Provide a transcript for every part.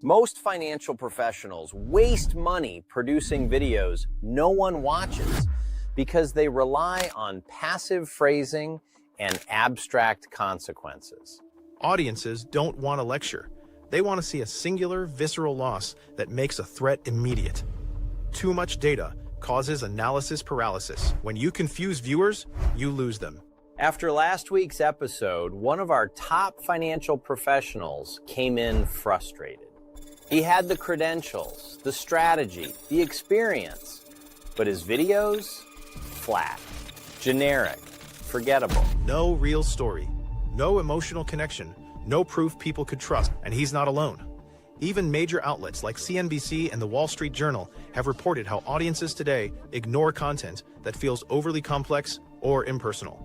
Most financial professionals waste money producing videos no one watches because they rely on passive phrasing and abstract consequences. Audiences don't want a lecture. They want to see a singular, visceral loss that makes a threat immediate. Too much data causes analysis paralysis. When you confuse viewers, you lose them. After last week's episode, one of our top financial professionals came in frustrated. He had the credentials, the strategy, the experience, but his videos, flat, generic, forgettable. No real story, no emotional connection, no proof people could trust, and he's not alone. Even major outlets like CNBC and the Wall Street Journal have reported how audiences today ignore content that feels overly complex or impersonal.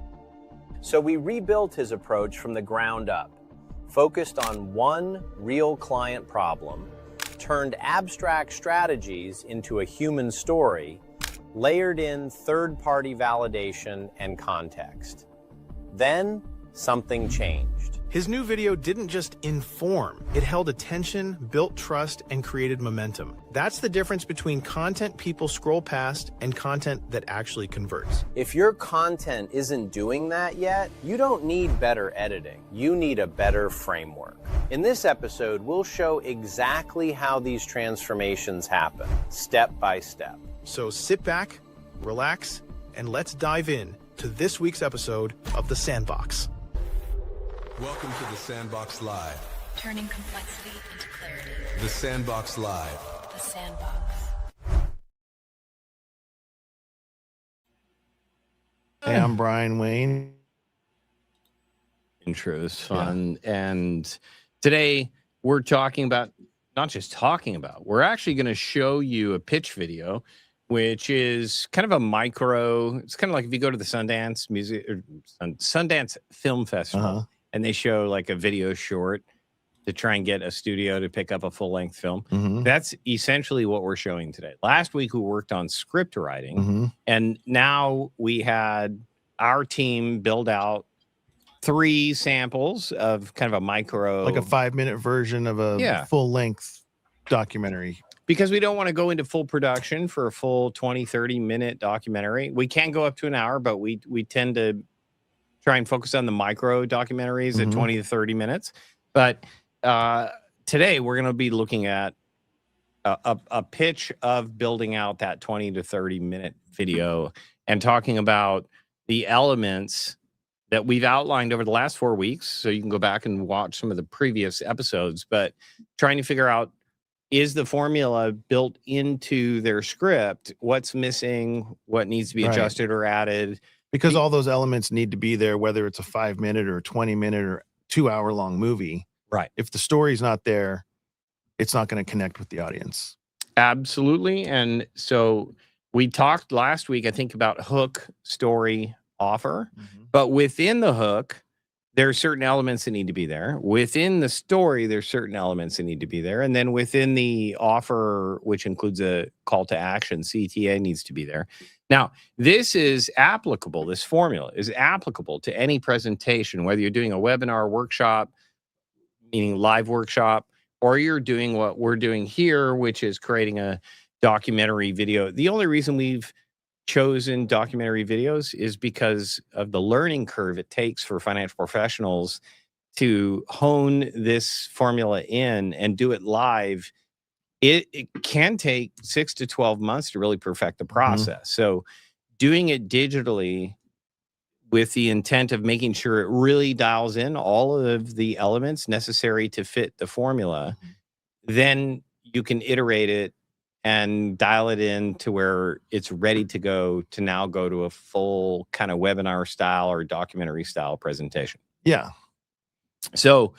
So we rebuilt his approach from the ground up, focused on one real client problem, turned abstract strategies into a human story, layered in third-party validation and context. Then, something changed. His new video didn't just inform, it held attention, built trust, and created momentum. That's the difference between content people scroll past and content that actually converts. If your content isn't doing that yet, you don't need better editing. You need a better framework. In this episode, we'll show exactly how these transformations happen, step by step. So sit back, relax, and let's dive in to this week's episode of The Sandbox. Welcome to the Sandbox Live. Turning complexity into clarity. The Sandbox Live. The Sandbox. Hey, I'm Brian Wayne. Intro is fun. Yeah. And today we're talking about, not just talking about, we're actually going to show you a pitch video, which is kind of a micro. It's kind of like if you go to the Sundance Sundance Film Festival, and they show like a video short to try and get a studio to pick up a full-length film. That's essentially what we're showing today. Last week we worked on script writing, and now we had our team build out 3 samples of kind of a micro, like a 5-minute version of a full-length documentary. Because we don't want to go into full production for a full 20-30 minute documentary. We can go up to an hour, but we tend to try and focus on the micro documentaries at 20 to 30 minutes. But today we're going to be looking at a pitch of building out that 20 to 30 minute video and talking about the elements that we've outlined over the last 4 weeks. So you can go back and watch some of the previous episodes, but trying to figure out, is the formula built into their script? What's missing? What needs to be adjusted or added? Because all those elements need to be there, whether it's a 5-minute or 20-minute or 2-hour-long movie. Right. If the story's not there, it's not going to connect with the audience. Absolutely. And so we talked last week, I think, about hook, story, offer. But within the hook, there are certain elements that need to be there. Within the story, there's certain elements that need to be there. And then within the offer, which includes a call to action, CTA needs to be there. Now, this is applicable. This formula is applicable to any presentation, whether you're doing a webinar, workshop, meaning live workshop, or you're doing what we're doing here, which is creating a documentary video. The only reason we've chosen documentary videos is because of the learning curve it takes for financial professionals to hone this formula in and do it live. It can take 6 to 12 months to really perfect the process. So doing it digitally with the intent of making sure it really dials in all of the elements necessary to fit the formula, then you can iterate it and dial it in to where it's ready to go to now go to a full kind of webinar style or documentary style presentation. Yeah. So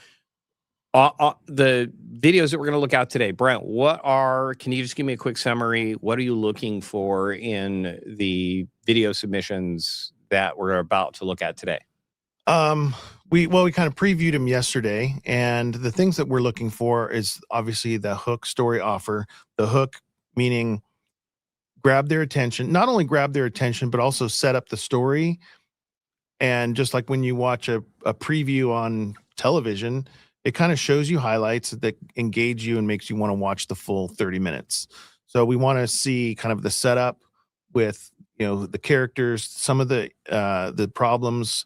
the videos that we're going to look at today, Brent, can you just give me a quick summary? What are you looking for in the video submissions that we're about to look at today? We kind of previewed them yesterday, and the things that we're looking for is obviously the hook, story, offer. The hook meaning grab their attention, not only grab their attention, but also set up the story. And just like when you watch a preview on television, it kind of shows you highlights that engage you and makes you want to watch the full 30 minutes. So we want to see kind of the setup with, the characters, some of the problems,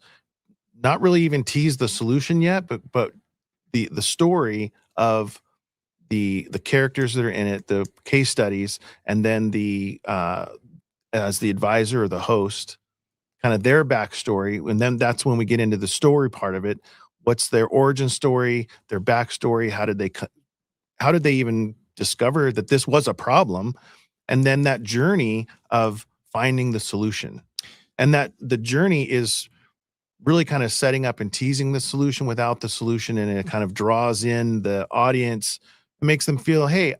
not really even tease the solution yet, but the story of the characters that are in it, the case studies, and then as the advisor or the host, kind of their backstory. And then that's when we get into the story part of it. What's their origin story, their backstory? How did they even discover that this was a problem? And then that journey of finding the solution. And that the journey is really kind of setting up and teasing the solution without the solution, and it kind of draws in the audience. It makes them feel, hey,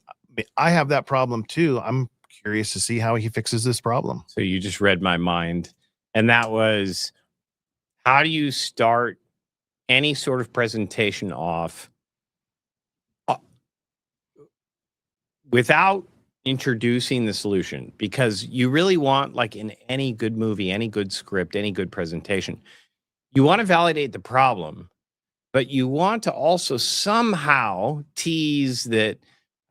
I have that problem too. I'm curious to see how he fixes this problem. So you just read my mind. And that was, how do you start any sort of presentation off without introducing the solution? Because you really want, like in any good movie, any good script, any good presentation, you want to validate the problem, but you want to also somehow tease that,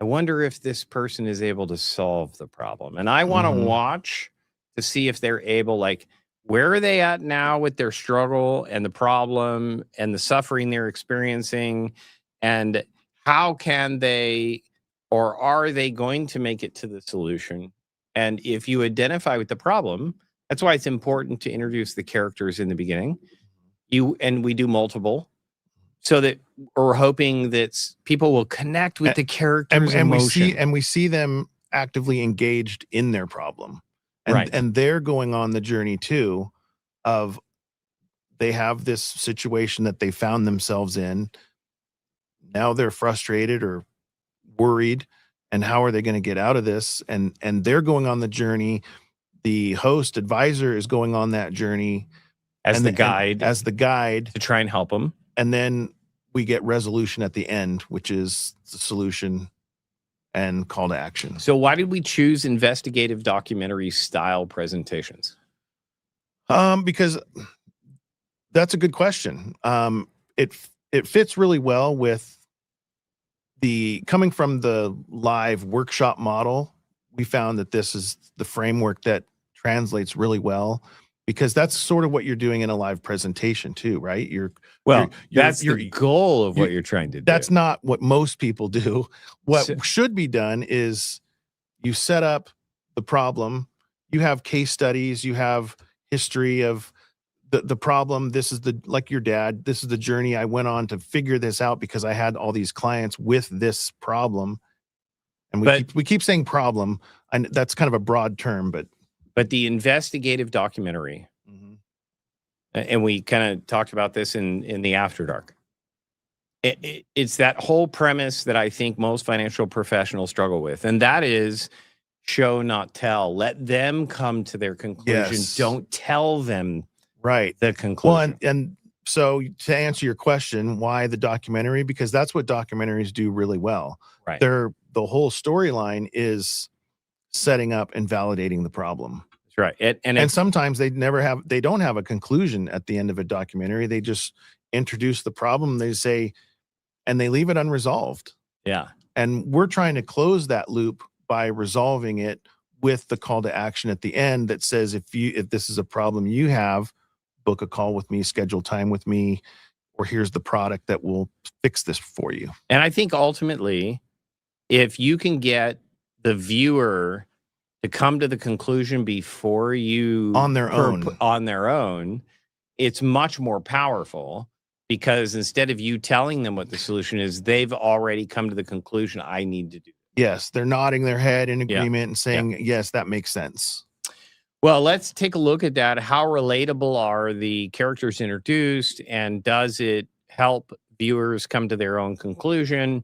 I wonder if this person is able to solve the problem. And I want to watch to see if they're able, like, where are they at now with their struggle and the problem and the suffering they're experiencing? And how can they, or are they going to make it to the solution? And if you identify with the problem, that's why it's important to introduce the characters in the beginning. And we do multiple, so that we're hoping that people will connect with the characters' emotion. We see them actively engaged in their problem. And they're going on the journey too of, they have this situation that they found themselves in. Now they're frustrated or worried, and how are they going to get out of this? And they're going on the journey. The host advisor is going on that journey as the guide to try and help them. And then we get resolution at the end, which is the solution and call to action. So why did we choose investigative documentary style presentations? Because that's a good question. It fits really well with coming from the live workshop model. We found that this is the framework that translates really well, because that's sort of what you're doing in a live presentation too, right? That's the goal of what you're trying to do. That's not what most people do. What should be done is you set up the problem, you have case studies, you have history of the problem. This is like your dad, this is the journey I went on to figure this out because I had all these clients with this problem. And we keep saying problem, and that's kind of a broad term, but the investigative documentary, and we kind of talked about this in the After Dark. It's that whole premise that I think most financial professionals struggle with, and that is show, not tell. Let them come to their conclusion. Yes. Don't tell them the conclusion. Well, and so to answer your question, why the documentary? Because that's what documentaries do really well. Right. The whole storyline is setting up and validating the problem. That's right. And sometimes they don't have a conclusion at the end of a documentary. They just introduce the problem. They say, and they leave it unresolved. Yeah. And we're trying to close that loop by resolving it with the call to action at the end that says, if this is a problem you have, book a call with me, schedule time with me, or here's the product that will fix this for you. And I think ultimately, if you can get the viewer to come to the conclusion before you on their own, it's much more powerful, because instead of you telling them what the solution is, they've already come to the conclusion, I need to do. Yes, they're nodding their head in agreement and saying, yes, that makes sense. Well, let's take a look at that. How relatable are the characters introduced, and does it help viewers come to their own conclusion?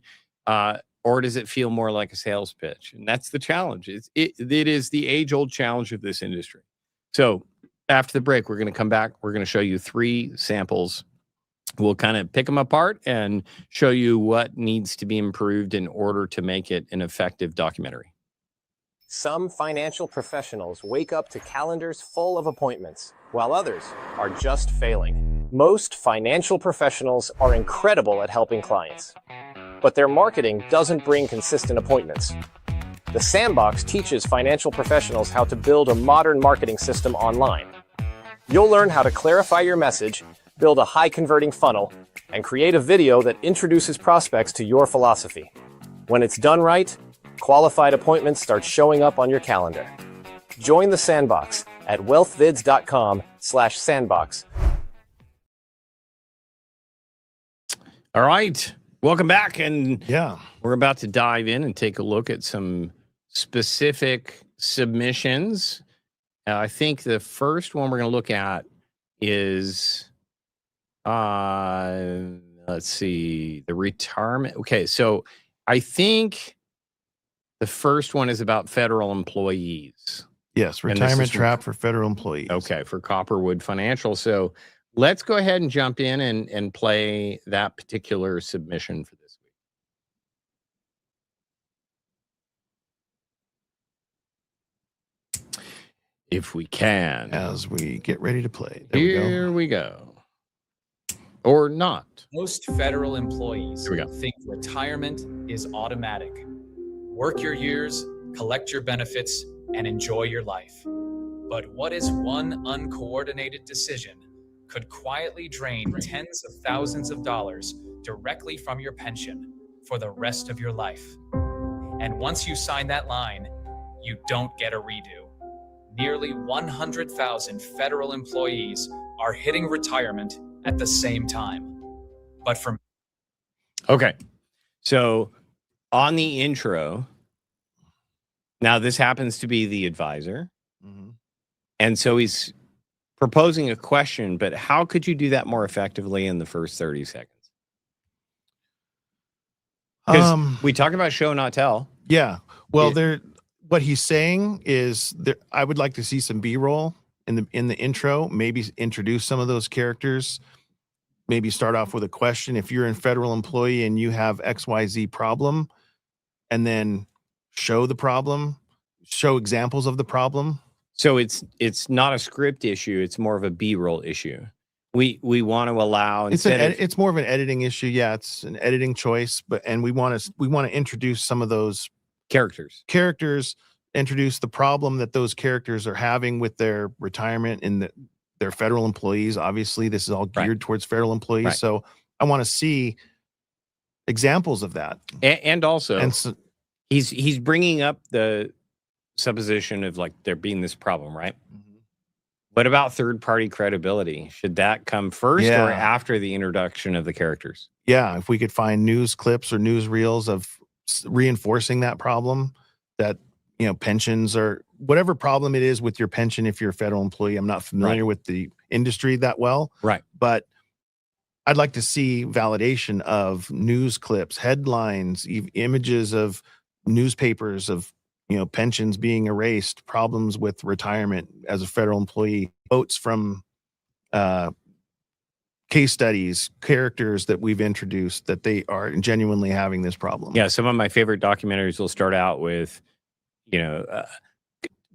Or does it feel more like a sales pitch? And that's the challenge. It is the age-old challenge of this industry. So after the break, we're going to come back. We're going to show you 3 samples. We'll kind of pick them apart and show you what needs to be improved in order to make it an effective documentary. Some financial professionals wake up to calendars full of appointments, while others are just failing. Most financial professionals are incredible at helping clients, but their marketing doesn't bring consistent appointments. The Sandbox teaches financial professionals how to build a modern marketing system online. You'll learn how to clarify your message, build a high-converting funnel, and create a video that introduces prospects to your philosophy. When it's done right, qualified appointments start showing up on your calendar. Join the Sandbox at wealthvids.com/sandbox. All right. Welcome back. And Yeah. we're about to dive in and take a look at some specific submissions. I think the first one we're going to look at is, let's see, the retirement. Okay. So I think the first one is about federal employees. Yes. And this Retirement is from- trap for federal employees. Okay, for Copperwood Financial. So let's go ahead and jump in and play that particular submission for this week. If we can. As we get ready to play. There we go. Here we go. Or not. Most federal employees Here we go. think retirement is automatic. Work your years, collect your benefits, and enjoy your life. But what is one uncoordinated decision could quietly drain tens of thousands of dollars directly from your pension for the rest of your life? And once you sign that line, you don't get a redo. Nearly 100,000 federal employees are hitting retirement at the same time. But for Okay. So on the intro, now this happens to be the advisor. Mhm. And so he's proposing a question, but how could you do that more effectively in the first 30 seconds? Because we talk about show, not tell. Yeah. Well, It- what he's saying is that I would like to see some B-roll in the intro, maybe introduce some of those characters, maybe start off with a question. If you're a federal employee and you have XYZ problem, and then show the problem, show examples of the problem. So it's not a script issue. It's more of a B-roll issue. We want to allow It's more of an editing issue. Yeah, it's an editing choice, and we want to introduce some of those characters. Introduce the problem that those characters are having with their retirement and their federal employees. Obviously, this is all geared towards federal employees. Right. So I want to see examples of that. And also, And so, he's bringing up the supposition of like there being this problem, right? What about third-party credibility? Should that come first Yeah. or after the introduction of the characters? yeah, if we could find news clips or news reels of reinforcing that problem, that pensions or whatever problem it is with your pension if you're a federal employee. I'm not familiar with the industry that well, Right. but I'd like to see validation of news clips, headlines, images of newspapers of pensions being erased, problems with retirement as a federal employee, quotes from case studies, characters that we've introduced that they are genuinely having this problem. Yeah, some of my favorite documentaries will start out with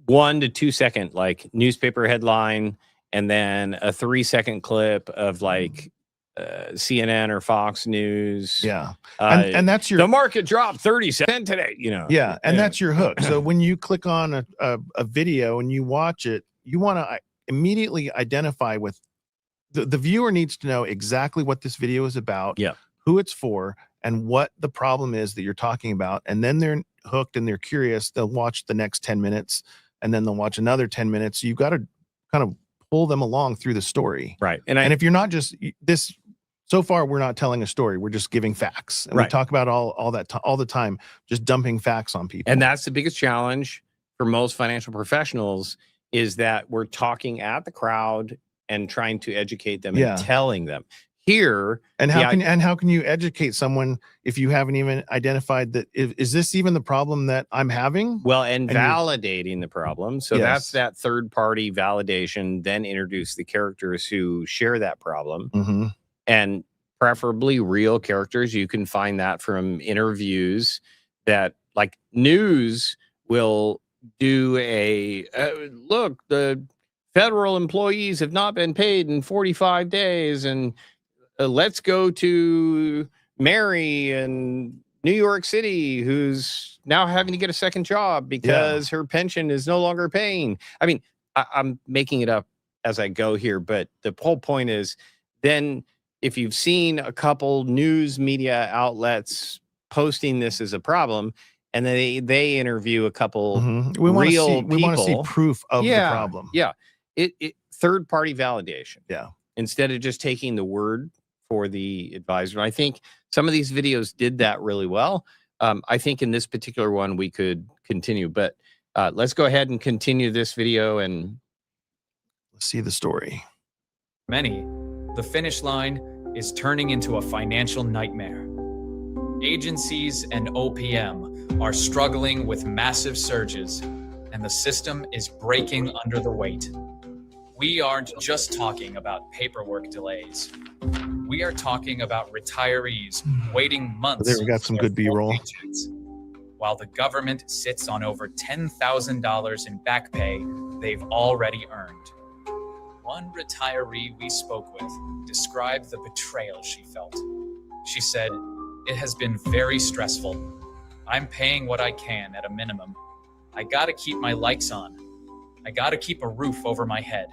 1 to 2 second like newspaper headline, and then a 3-second clip of like CNN or Fox News. Yeah. And that's your the market dropped 30% today. Yeah, and that's your hook. So when you click on a video and you watch it, you want to immediately identify with the viewer needs to know exactly what this video is about, Yeah. who it's for, and what the problem is that you're talking about. And then they're hooked and they're curious. They'll watch the next 10 minutes and then they'll watch another 10 minutes. So you've got to kind of pull them along through the story. Right. And if you're not just this, so far, we're not telling a story. We're just giving facts. And we Right. talk about all the time, just dumping facts on people. And that's the biggest challenge for most financial professionals is that we're talking at the crowd and trying to educate them Yeah. and telling them. Here, And how yeah, can you educate someone if you haven't even identified that is this even the problem that I'm having? well, and And you- validating the problem. So Yes. that's that third party validation, then introduce the characters who share that problem. Mhm. And preferably real characters. You can find that from interviews that like news will do look, the federal employees have not been paid in 45 days. And let's go to Mary in New York City, who's now having to get a second job because her pension is no longer paying. I mean, I'm making it up as I go here, but the whole point is then if you've seen a couple news media outlets posting this as a problem, and then they interview a couple we want to see people, proof of the problem. Yeah. It third party validation. Yeah. Instead of just taking the word for the advisor. I think some of these videos did that really well. I think in this particular one, we could continue, but let's go ahead and continue this video and let's see the story. Many, the finish line is turning into a financial nightmare. Agencies and OPM are struggling with massive surges, and the system is breaking under the weight. We aren't just talking about paperwork delays. We are talking about retirees waiting months. There, we got some good B-roll. While the government sits on over $10,000 in back pay they've already earned. One retiree we spoke with described the betrayal she felt. She said, "It has been very stressful. I'm paying what I can at a minimum. I gotta keep my lights on. I gotta keep a roof over my head.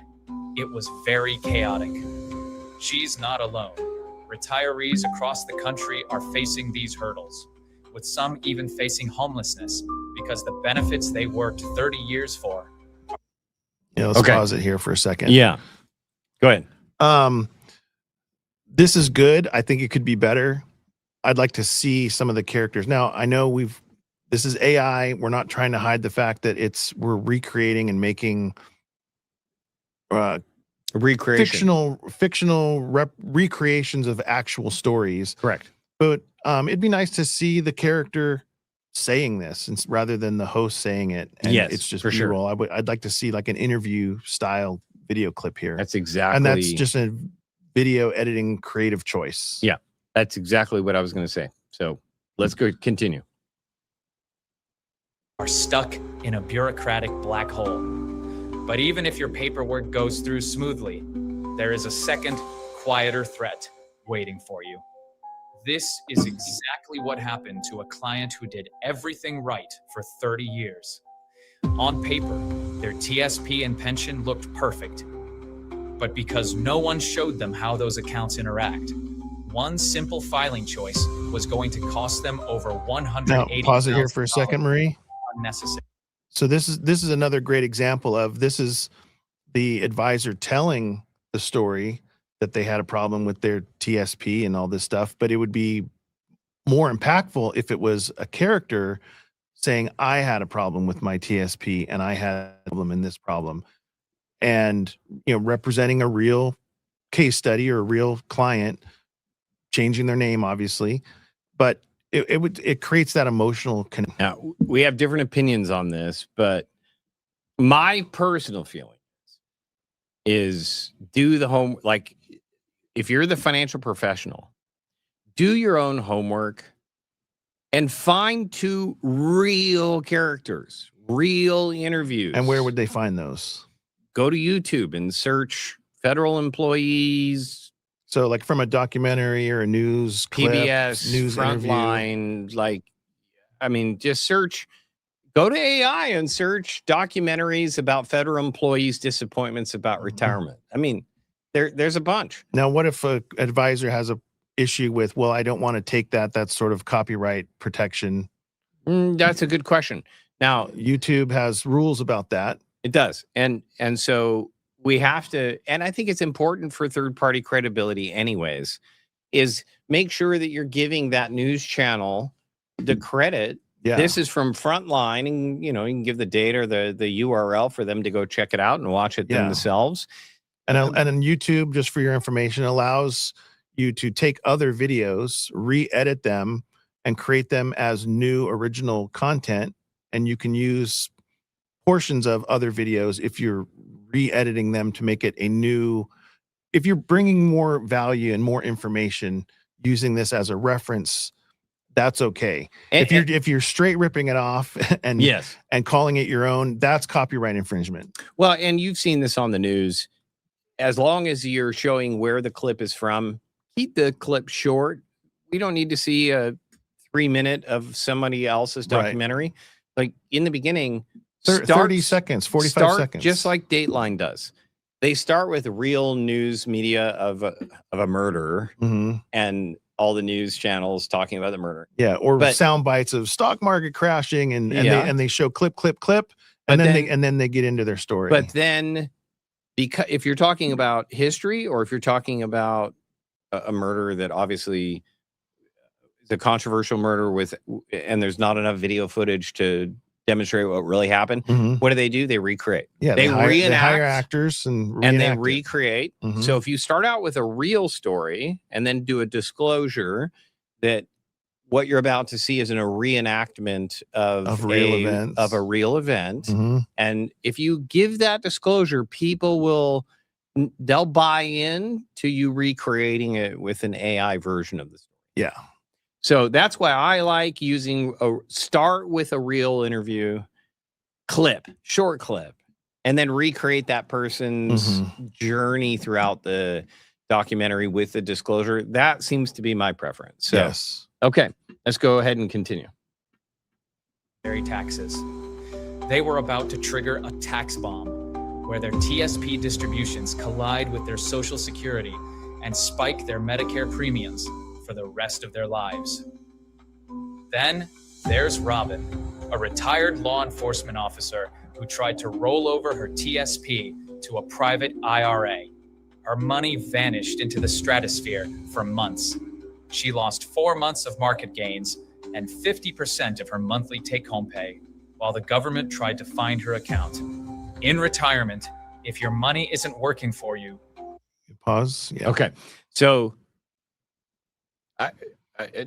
It was very chaotic." She's not alone. Retirees across the country are facing these hurdles, with some even facing homelessness because the benefits they worked 30 years for. Yeah, let's pause it here for a second. Yeah. Go ahead. This is good. I think it could be better. I'd like to see some of the characters. Now, I know this is AI. We're not trying to hide the fact that we're recreating and making fictional recreations of actual stories. Correct. But it'd be nice to see the character saying this rather than the host saying it. And yes, it's just for B-roll. sure. I'd like to see like an interview style video clip here. That's exactly. And that's just a video editing creative choice. Yeah, that's exactly what I was going to say. So let's go continue. Are stuck in a bureaucratic black hole. But even if your paperwork goes through smoothly, there is a second, quieter threat waiting for you. This is exactly what happened to a client who did everything right for 30 years. On paper, their TSP and pension looked perfect. But because no one showed them how those accounts interact, one simple filing choice was going to cost them over $180,000. Now, pause it here for a second, Marie. Unnecessary. So this is another great example of this is the advisor telling the story that they had a problem with their TSP and all this stuff, but it would be more impactful if it was a character saying, I had a problem with my TSP and I had a problem in this problem. And, representing a real case study or a real client, changing their name, obviously, but it creates that emotional connection. Now, we have different opinions on this, but my personal feeling is do the home, like if you're the financial professional, do your own homework and find two real characters, real interviews. And where would they find those? Go to YouTube and search federal employees. So like from a documentary or a news clip, PBS, news Frontline, just search, go to AI and search documentaries about federal employees' disappointments about retirement. I mean, there's a bunch. Now, what if an advisor has a issue with, well, I don't want to take that. That's sort of copyright protection. That's a good question. Now, YouTube has rules about that. It does. And so we have to, and I think it's important for third-party credibility anyways, is make sure that you're giving that news channel the credit. Yeah. This is from Frontline, and you can give the date or the URL for them to go check it out and watch it themselves. And then YouTube, just for your information, allows you to take other videos, re-edit them, and create them as new original content. And you can use portions of other videos if you're re-editing them to make it a new, if you're bringing more value and more information using this as a reference that's okay. And- If you're straight ripping it off and Yes. and calling it your own, that's copyright infringement. Well, and you've seen this on the news. As long as you're showing where the clip is from, keep the clip short. We don't need to see a 3-minute of somebody else's Right. documentary. Like in the beginning, 30 seconds, 45 seconds. just like Dateline does. They start with real news media of a murder Mhm. and all the news channels talking about the murder. Yeah, or But- sound bites of stock market crashing, and Yeah. they show clip, But and then- then they get into their story. But then, because if you're talking about history, or if you're talking about a murder that obviously is a controversial murder and there's not enough video footage to demonstrate what really happened, Mhm. what do? They recreate. Yeah, they hire reenact actors and and they reenact it. recreate. Mhm. So if you start out with a real story and then do a disclosure that what you're about to see is a reenactment of real events. of a real event, Mhm. and if you give that disclosure, they'll buy in to you recreating it with an AI version of the story. Yeah. So that's why I like using start with a real interview clip, short clip, and then recreate that person's journey throughout the documentary with the disclosure. That seems to be my preference. So, Yes. okay, let's go ahead and continue. Taxes. They were about to trigger a tax bomb where their TSP distributions collide with their Social Security and spike their Medicare premiums for the rest of their lives. Then there's Robin, a retired law enforcement officer who tried to roll over her TSP to a private IRA. Her money vanished into the stratosphere for months. She lost 4 months of market gains and 50% of her monthly take-home pay, while the government tried to find her account. In retirement, if your money isn't working for you, Pause. Yeah. Okay, so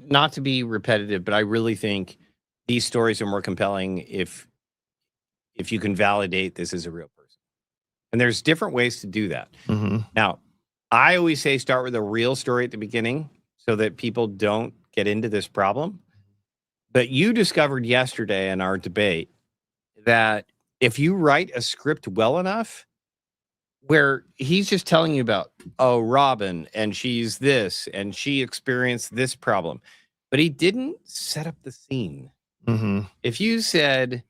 not to be repetitive, but I really think these stories are more compelling if you can validate this as a real person. And there's different ways to do that. Mhm. Now, I always say start with a real story at the beginning so that people don't get into this problem. But you discovered yesterday in our debate that if you write a script well enough, where he's just telling you about, oh, Robin, and she's this, and she experienced this problem, but he didn't set up the scene. Mhm. If you said,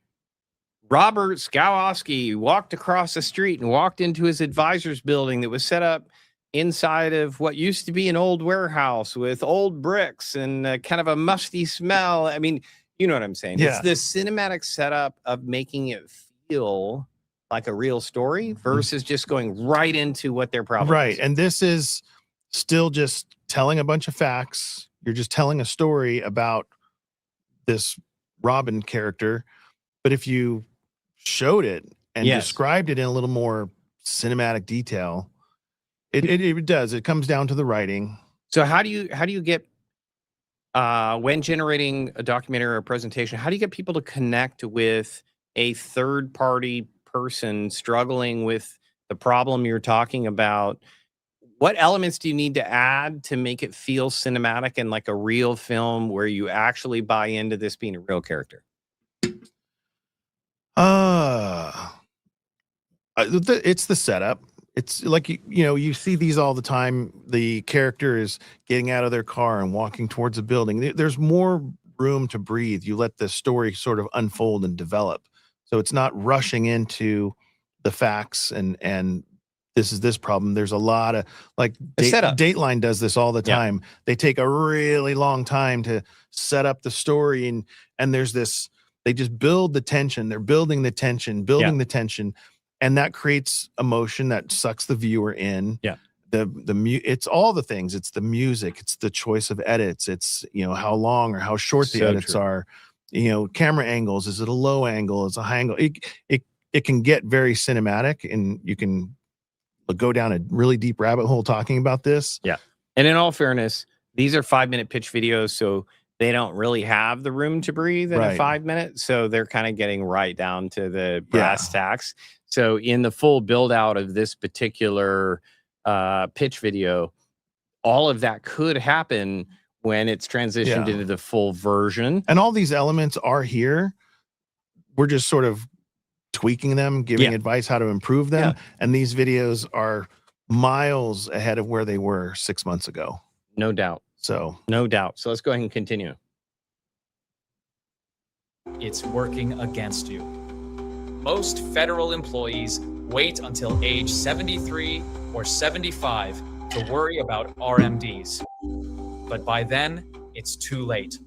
Robert Skowowski walked across the street and walked into his advisor's building that was set up inside of what used to be an old warehouse with old bricks and kind of a musty smell. I mean, you know what I'm saying? Yeah. It's the cinematic setup of making it feel like a real story versus just going right into what their problem Right. is. And this is still just telling a bunch of facts. You're just telling a story about this Robin character. But if you showed it and Yes. described it in a little more cinematic detail, it does. It comes down to the writing. So how do you get when generating a documentary or a presentation, how do you get people to connect with a third party person struggling with the problem you're talking about? What elements do you need to add to make it feel cinematic and like a real film where you actually buy into this being a real character? It's the setup. It's like, you see these all the time. The character is getting out of their car and walking towards a building. There's more room to breathe. You let the story sort of unfold and develop. So it's not rushing into the facts and this is this problem. There's a lot of like setup. Dateline does this all the Yeah. time. They take a really long time to set up the story and there's this, they just build the tension. They're building the tension, the tension. And that creates emotion that sucks the viewer in. Yeah. It's all the things. It's the music. It's the choice of edits. It's, how long or how short the So edits true. are. Camera angles. Is it a low angle? Is it a high angle? It can get very cinematic, and you can go down a really deep rabbit hole talking about this. Yeah. And in all fairness, these are 5-minute pitch videos, so they don't really have the room to breathe in a Right. 5 minutes. So they're kind of getting right down to the brass tacks. So in the full build out of this particular pitch video, all of that could happen when it's transitioned into the full version. And all these elements are here. We're just sort of tweaking them, giving advice how to improve them. And these videos are miles ahead of where they were 6 months ago. No doubt. So no doubt. So let's go ahead and continue. It's working against you. Most federal employees wait until age 73 or 75 to worry about RMDs. But by then, it's too late.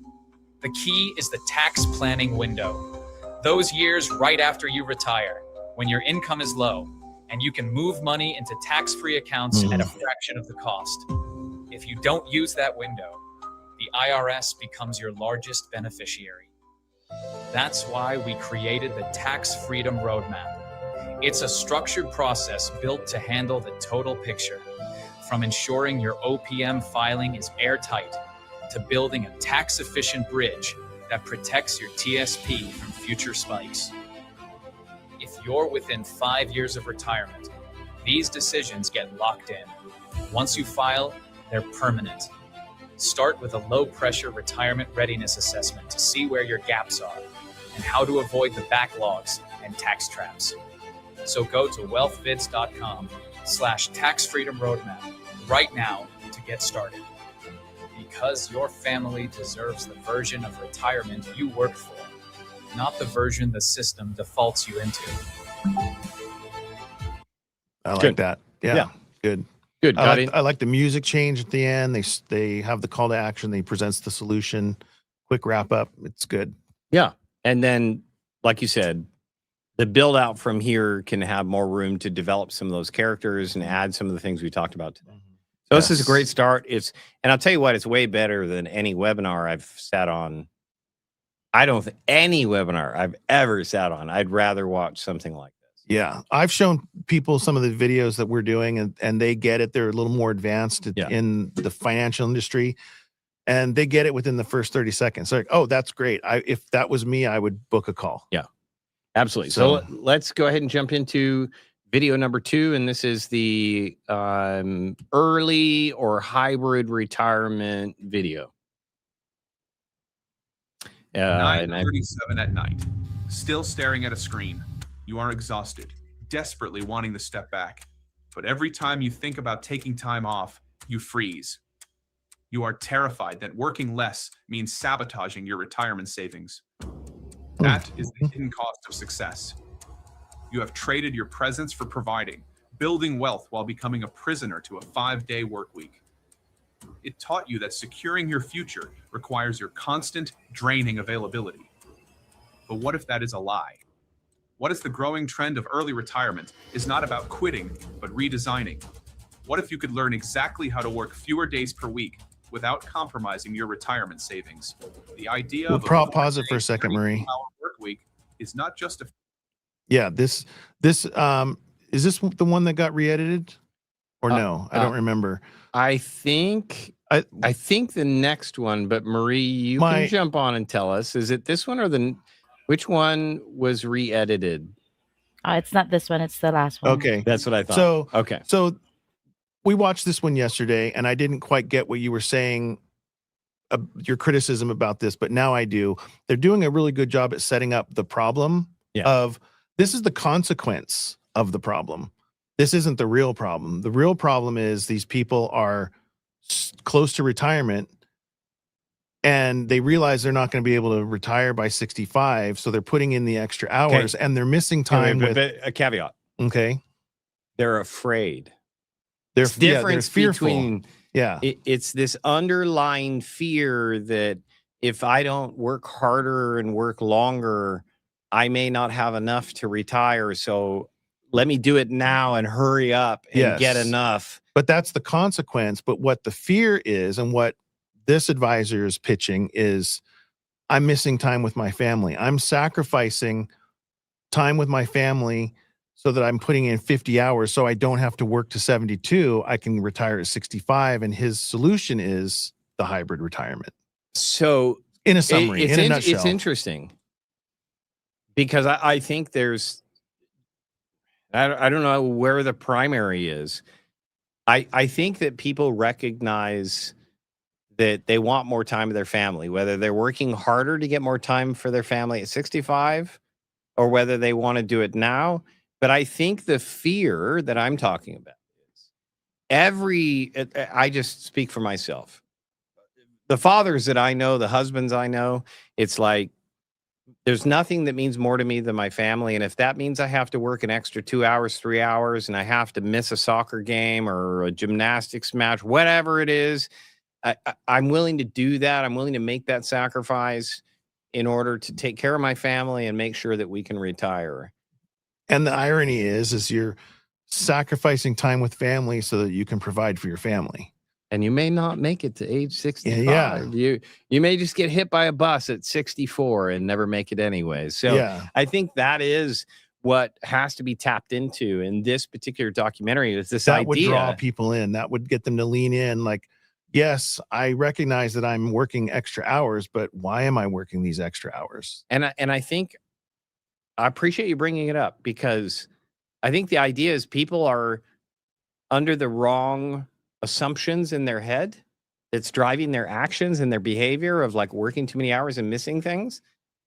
The key is the tax planning window. Those years right after you retire, when your income is low, and you can move money into tax-free accounts at a fraction of the cost. If you don't use that window, the IRS becomes your largest beneficiary. That's why we created the Tax Freedom Roadmap. It's a structured process built to handle the total picture, from ensuring your OPM filing is airtight to building a tax-efficient bridge that protects your TSP from future spikes. If you're within 5 years of retirement, these decisions get locked in. Once you file, they're permanent. Start with a low-pressure retirement readiness assessment to see where your gaps are and how to avoid the backlogs and tax traps. So go to wealthvids.com/taxfreedomroadmap right now to get started. Because your family deserves the version of retirement you worked for, not the version the system defaults you into. I like that. Yeah. Good. Good. I like the music change at the end. They have the call to action. They presents the solution. Quick wrap up. It's good. Yeah. And then, like you said, the build out from here can have more room to develop some of those characters and add some of the things we talked about today. So this is a great start. And I'll tell you what, it's way better than any webinar I've sat on. I don't think any webinar I've ever sat on. I'd rather watch something like this. Yeah. I've shown people some of the videos that we're doing and they get it. They're a little more advanced in the financial industry and they get it within the first 30 seconds. They're like, oh, that's great. If that was me, I would book a call. Yeah, absolutely. So let's go ahead and jump into video number 2, and this is the early or hybrid retirement video. 9:37 at night, still staring at a screen. You are exhausted, desperately wanting to step back. But every time you think about taking time off, you freeze. You are terrified that working less means sabotaging your retirement savings. That is the hidden cost of success. You have traded your presence for providing, building wealth while becoming a prisoner to a 5-day work week. It taught you that securing your future requires your constant draining availability. But what if that is a lie? What if the growing trend of early retirement is not about quitting, but redesigning? What if you could learn exactly how to work fewer days per week without compromising your retirement savings? The idea of a pause it for a second, Marie. Work week is not just a this is this the one that got re-edited or no? I don't remember. I think the next one, but Marie, you can jump on and tell us. Is it this one or which one was re-edited? It's not this one. It's the last one. Okay. That's what I thought. So we watched this one yesterday and I didn't quite get what you were saying, your criticism about this, but now I do. They're doing a really good job at setting up the problem of this is the consequence of the problem. This isn't the real problem. The real problem is these people are close to retirement and they realize they're not going to be able to retire by 65. So they're putting in the extra hours and they're missing time with a caveat. Okay. They're afraid. There's difference fearful. between, it's this underlying fear that if I don't work harder and work longer, I may not have enough to retire. So let me do it now and hurry up and get enough. But that's the consequence. But what the fear is and what this advisor is pitching is I'm missing time with my family. I'm sacrificing time with my family so that I'm putting in 50 hours so I don't have to work to 72. I can retire at 65. And his solution is the hybrid retirement. So in a summary, in a nutshell. It's interesting because I think there's, I don't know where the primary is. I think that people recognize that they want more time with their family, whether they're working harder to get more time for their family at 65 or whether they want to do it now. But I think the fear that I'm talking about is I just speak for myself. The fathers that I know, the husbands I know, it's like, there's nothing that means more to me than my family. And if that means I have to work an extra 2 hours, 3 hours, and I have to miss a soccer game or a gymnastics match, whatever it is, I'm willing to do that. I'm willing to make that sacrifice in order to take care of my family and make sure that we can retire. And the irony is you're sacrificing time with family so that you can provide for your family. And you may not make it to age 65. Yeah. You may just get hit by a bus at 64 and never make it anyway. So yeah. I think that is what has to be tapped into in this particular documentary. Is this that idea would draw people in. That would get them to lean in. Like, yes, I recognize that I'm working extra hours, but why am I working these extra hours? And I think I appreciate you bringing it up, because I think the idea is people are under the wrong assumptions in their head that's driving their actions and their behavior of like working too many hours and missing things.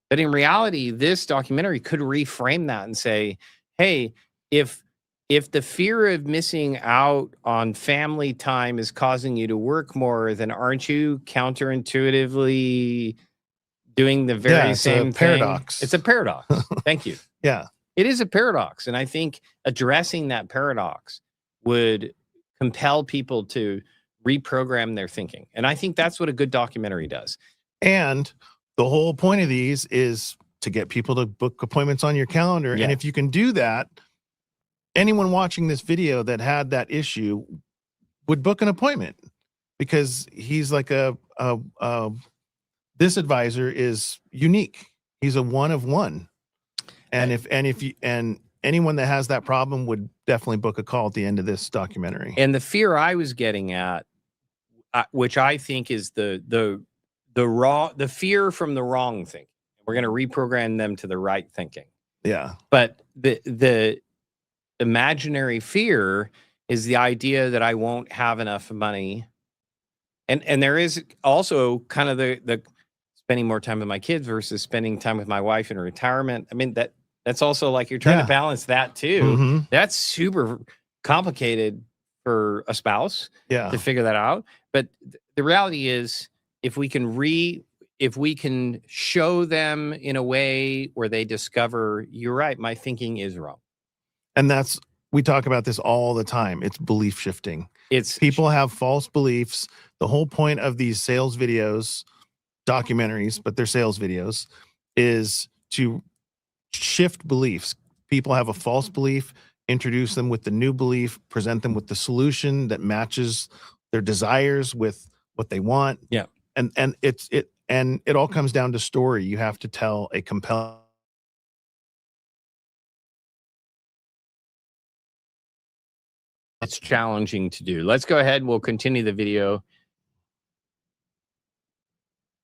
But in reality, this documentary could reframe that and say, hey, if the fear of missing out on family time is causing you to work more, then aren't you counterintuitively doing the very same paradox? It's a paradox. Thank you. Yeah. It is a paradox. And I think addressing that paradox would compel people to reprogram their thinking. And I think that's what a good documentary does. And the whole point of these is to get people to book appointments on your calendar. Yeah. And if you can do that, anyone watching this video that had that issue would book an appointment, because he's like this advisor is unique. He's a one of one. And if anyone that has that problem would definitely book a call at the end of this documentary. And the fear I was getting at, which I think is the fear from the wrong thinking. We're going to reprogram them to the right thinking. Yeah. But the imaginary fear is the idea that I won't have enough money. And there is also kind of the spending more time with my kids versus spending time with my wife in retirement. I mean, that's also like you're trying to balance that too. Mm-hmm. That's super complicated for a spouse to figure that out. But the reality is, if we can show them in a way where they discover, you're right, my thinking is wrong. And we talk about this all the time. It's belief shifting. It's people have false beliefs. The whole point of these sales videos, documentaries, but they're sales videos, is to shift beliefs. People have a false belief, introduce them with the new belief, present them with the solution that matches their desires with what they want. Yeah. And it all comes down to story. You have to tell a compelling. It's challenging to do. Let's go ahead. We'll continue the video.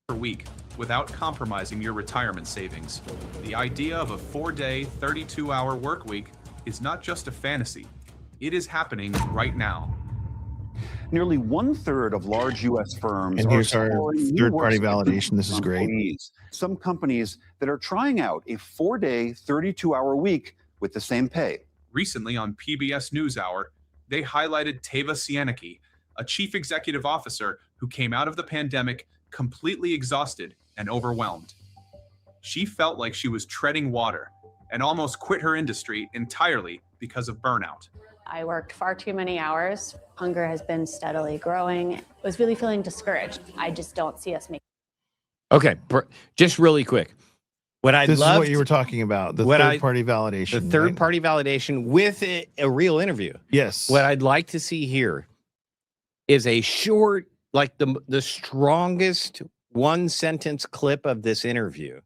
Per week without compromising your retirement savings. The idea of a 4-day, 32-hour work week is not just a fantasy. It is happening right now. Nearly 1/3 of large U.S. firms and here's our exploring third-party validation. This is great. employees. Some companies that are trying out a 4-day, 32-hour week with the same pay. Recently on PBS NewsHour, they highlighted Teva Sieneke, a chief executive officer who came out of the pandemic completely exhausted and overwhelmed. She felt like she was treading water and almost quit her industry entirely because of burnout. I worked far too many hours. Hunger has been steadily growing. I was really feeling discouraged. I just don't see us making. Okay, just really quick. This is what you were talking about, the third-party validation. The third-party validation with a real interview. Yes. What I'd like to see here is a short, like the strongest one-sentence clip of this interview.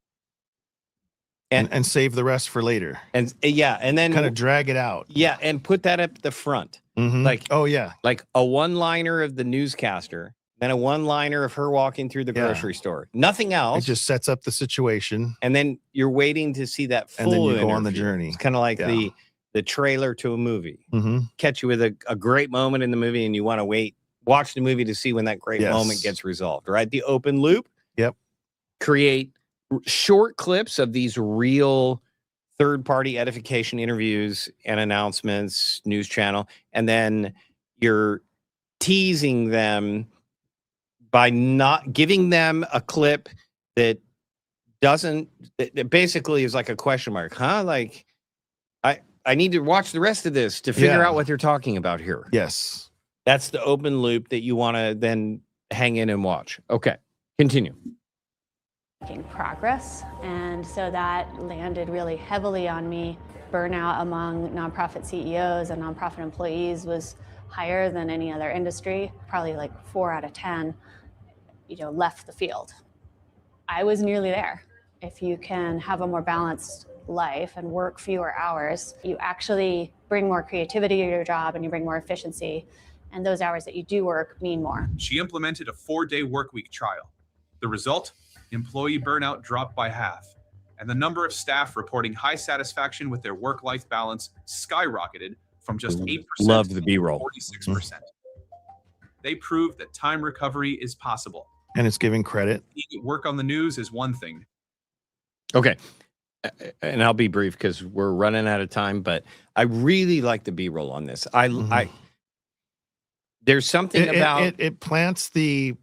And save the rest for later. And then kind of drag it out. Yeah, and put that up the front. Mm-hmm. Like, oh yeah, like a one-liner of the newscaster, then a one-liner of her walking through the grocery store. Nothing else. It just sets up the situation. And then you're waiting to see that full and then you interview. go on the journey. It's kind of like the trailer to a movie. Mm-hmm. Catch you with a great moment in the movie and you want to wait watch the movie to see when that great moment gets resolved, right? The open loop. Yep. Create short clips of these real third-party edification interviews and announcements, news channel, and then you're teasing them by not giving them a clip that basically is like a question mark, huh? Like, I need to watch the rest of this to figure out what they're talking about here. Yes. That's the open loop that you want to then hang in and watch. Okay, continue. Making progress, and so that landed really heavily on me. Burnout among nonprofit CEOs and nonprofit employees was higher than any other industry. Probably like 4 out of 10, left the field. I was nearly there. If you can have a more balanced life and work fewer hours, you actually bring more creativity to your job and you bring more efficiency. And those hours that you do work mean more. She implemented a 4-day workweek trial. The result? Employee burnout dropped by half, and the number of staff reporting high satisfaction with their work-life balance skyrocketed from just 8% Love the B-roll. to 46%. They proved that time recovery is possible. And it's giving credit. Work on the news is one thing. Okay. And I'll be brief because we're running out of time, but I really like the B-roll on this. There's something about it plants the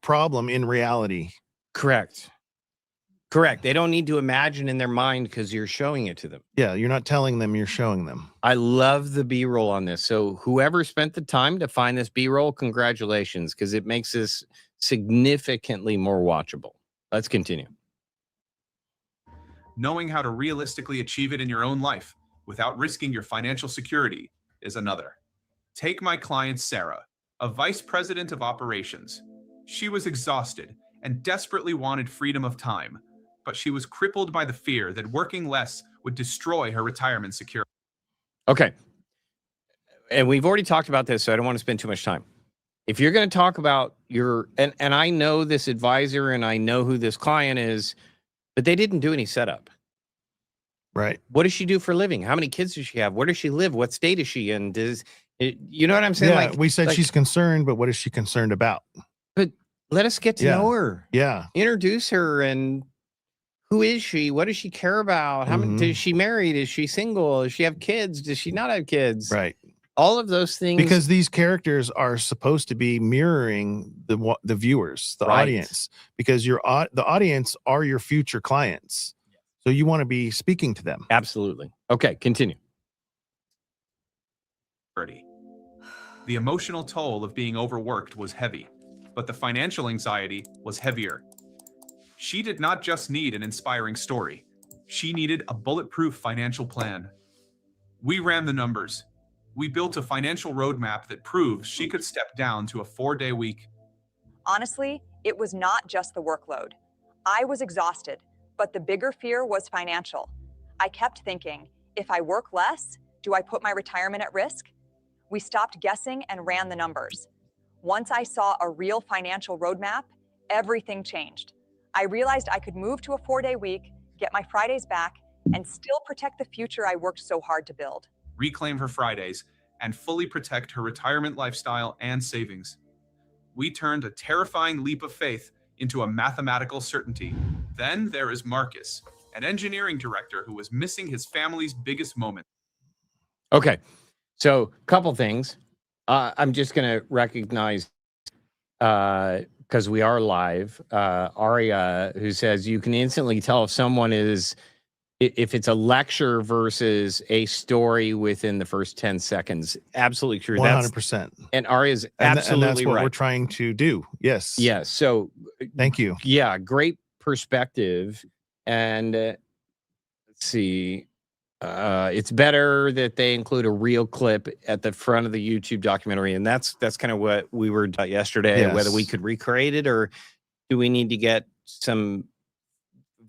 problem in reality. Correct. They don't need to imagine in their mind because you're showing it to them. Yeah, you're not telling them, you're showing them. I love the B-roll on this. So whoever spent the time to find this B-roll, congratulations, because it makes this significantly more watchable. Let's continue. Knowing how to realistically achieve it in your own life without risking your financial security is another. Take my client, Sarah, a vice president of operations. She was exhausted and desperately wanted freedom of time, but she was crippled by the fear that working less would destroy her retirement security. Okay. And we've already talked about this, so I don't want to spend too much time. If you're going to talk about and I know this advisor and I know who this client is, but they didn't do any setup. Right. What does she do for a living? How many kids does she have? Where does she live? What state is she in? You know what I'm saying? Yeah, we said she's concerned, but what is she concerned about? But let us get to know her. Yeah. Introduce her and who is she? What does she care about? How many, is she married? Is she single? Does she have kids? Does she not have kids? Right. All of those things. Because these characters are supposed to be mirroring the viewers, the audience, because the audience are your future clients. So you want to be speaking to them. Absolutely. Okay, continue. The emotional toll of being overworked was heavy, but the financial anxiety was heavier. She did not just need an inspiring story. She needed a bulletproof financial plan. We ran the numbers. We built a financial roadmap that proves she could step down to a 4-day week. Honestly, it was not just the workload. I was exhausted, but the bigger fear was financial. I kept thinking, if I work less, do I put my retirement at risk? We stopped guessing and ran the numbers. Once I saw a real financial roadmap, everything changed. I realized I could move to a 4-day week, get my Fridays back, and still protect the future I worked so hard to build. Reclaim her Fridays, and fully protect her retirement lifestyle and savings. We turned a terrifying leap of faith into a mathematical certainty. Then there is Marcus, an engineering director who was missing his family's biggest moment. Okay, so couple things. I'm just going to recognize, because we are live, Aria, who says you can instantly tell if someone if it's a lecture versus a story within the first 10 seconds. Absolutely true. 100%. And Aria's absolutely and that's what right. we're trying to do. Yes. Yes. So thank you. Yeah, great perspective. And let's see. It's better that they include a real clip at the front of the YouTube documentary. And that's kind of what we were yesterday, Yes. whether we could recreate it or do we need to get some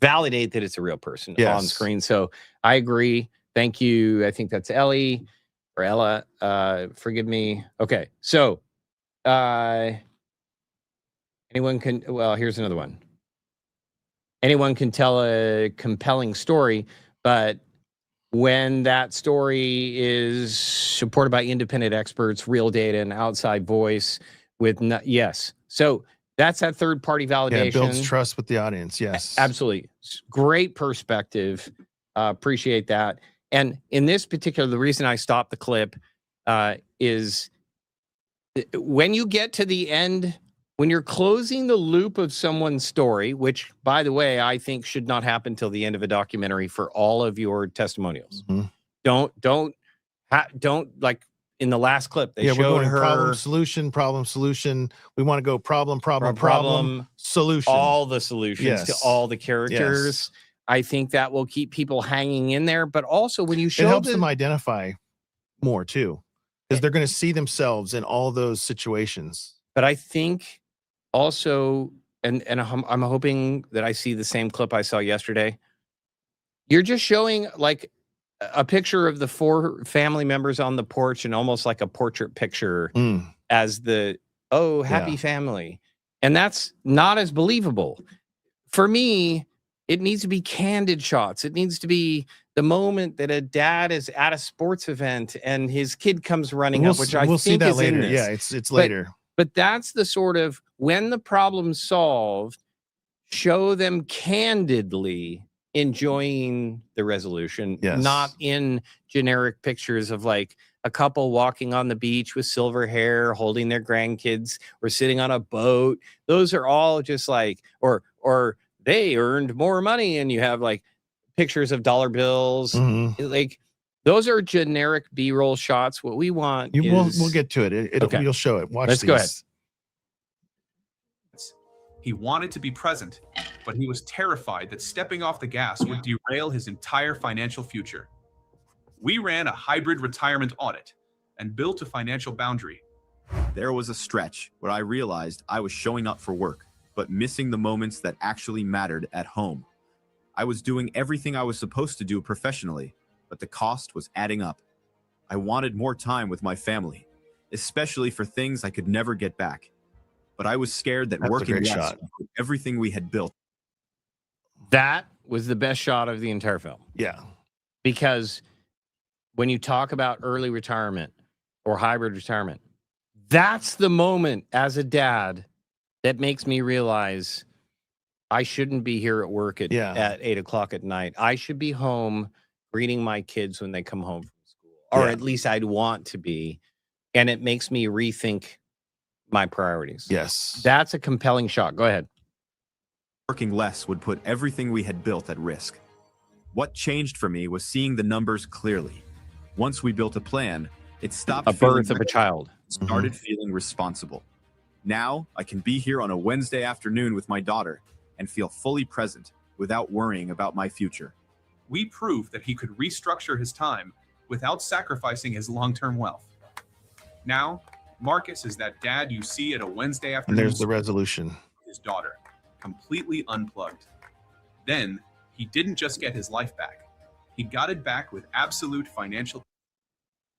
validate that it's a real person on screen. So I agree. Thank you. I think that's Ellie or Ella. Forgive me. Okay. So anyone can, well, here's another one. Anyone can tell a compelling story, but when that story is supported by independent experts, real data, and outside voice, Yes. So that's that third party validation. Yeah, it builds trust with the audience. Yes. Absolutely. Great perspective. Appreciate that. And in this particular, the reason I stopped the clip is when you get to the end, when you're closing the loop of someone's story, which, by the way, I think should not happen till the end of a documentary for all of your testimonials. Mm-hmm. Don't like in the last clip they we're showed going her problem solution. We want to go problem solution. All the solutions to all the characters. Yes. I think that will keep people hanging in there. But also when you show it helps them identify more too, because they're going to see themselves in all those situations. But I think also, and I'm hoping that I see the same clip I saw yesterday. You're just showing like a picture of the 4 family members on the porch and almost like a portrait picture as the, happy family. And that's not as believable. For me, it needs to be candid shots. It needs to be the moment that a dad is at a sports event and his kid comes running up, which I think see that is later. in this. Yeah, it's later. But that's the sort of, when the problem's solved, show them candidly enjoying the resolution, not in generic pictures of like a couple walking on the beach with silver hair, holding their grandkids, or sitting on a boat. Those are all just like, or they earned more money, and you have like pictures of dollar bills. Like those are generic B-roll shots. What we want is... We'll get to it. You'll show it. Watch Let's these. go ahead. He wanted to be present, but he was terrified that stepping off the gas would derail his entire financial future. We ran a hybrid retirement audit and built a financial boundary. There was a stretch where I realized I was showing up for work, but missing the moments that actually mattered at home. I was doing everything I was supposed to do professionally, but the cost was adding up. I wanted more time with my family, especially for things I could never get back. But I was scared that working less would put everything we had built. That was the best shot of the entire film. Yeah. Because when you talk about early retirement or hybrid retirement, that's the moment as a dad that makes me realize I shouldn't be here at work at 8 o'clock at night. I should be home greeting my kids when they come home from school, or at least I'd want to be. And it makes me rethink my priorities. Yes. That's a compelling shot. Go ahead. Working less would put everything we had built at risk. What changed for me was seeing the numbers clearly. Once we built a plan, it stopped a birth of a child. Started feeling responsible. Now I can be here on a Wednesday afternoon with my daughter and feel fully present without worrying about my future. We proved that he could restructure his time without sacrificing his long-term wealth. Now, Marcus is that dad you see at a Wednesday afternoon. And there's the resolution. His daughter, completely unplugged. Then, he didn't just get his life back. He got it back with absolute financial...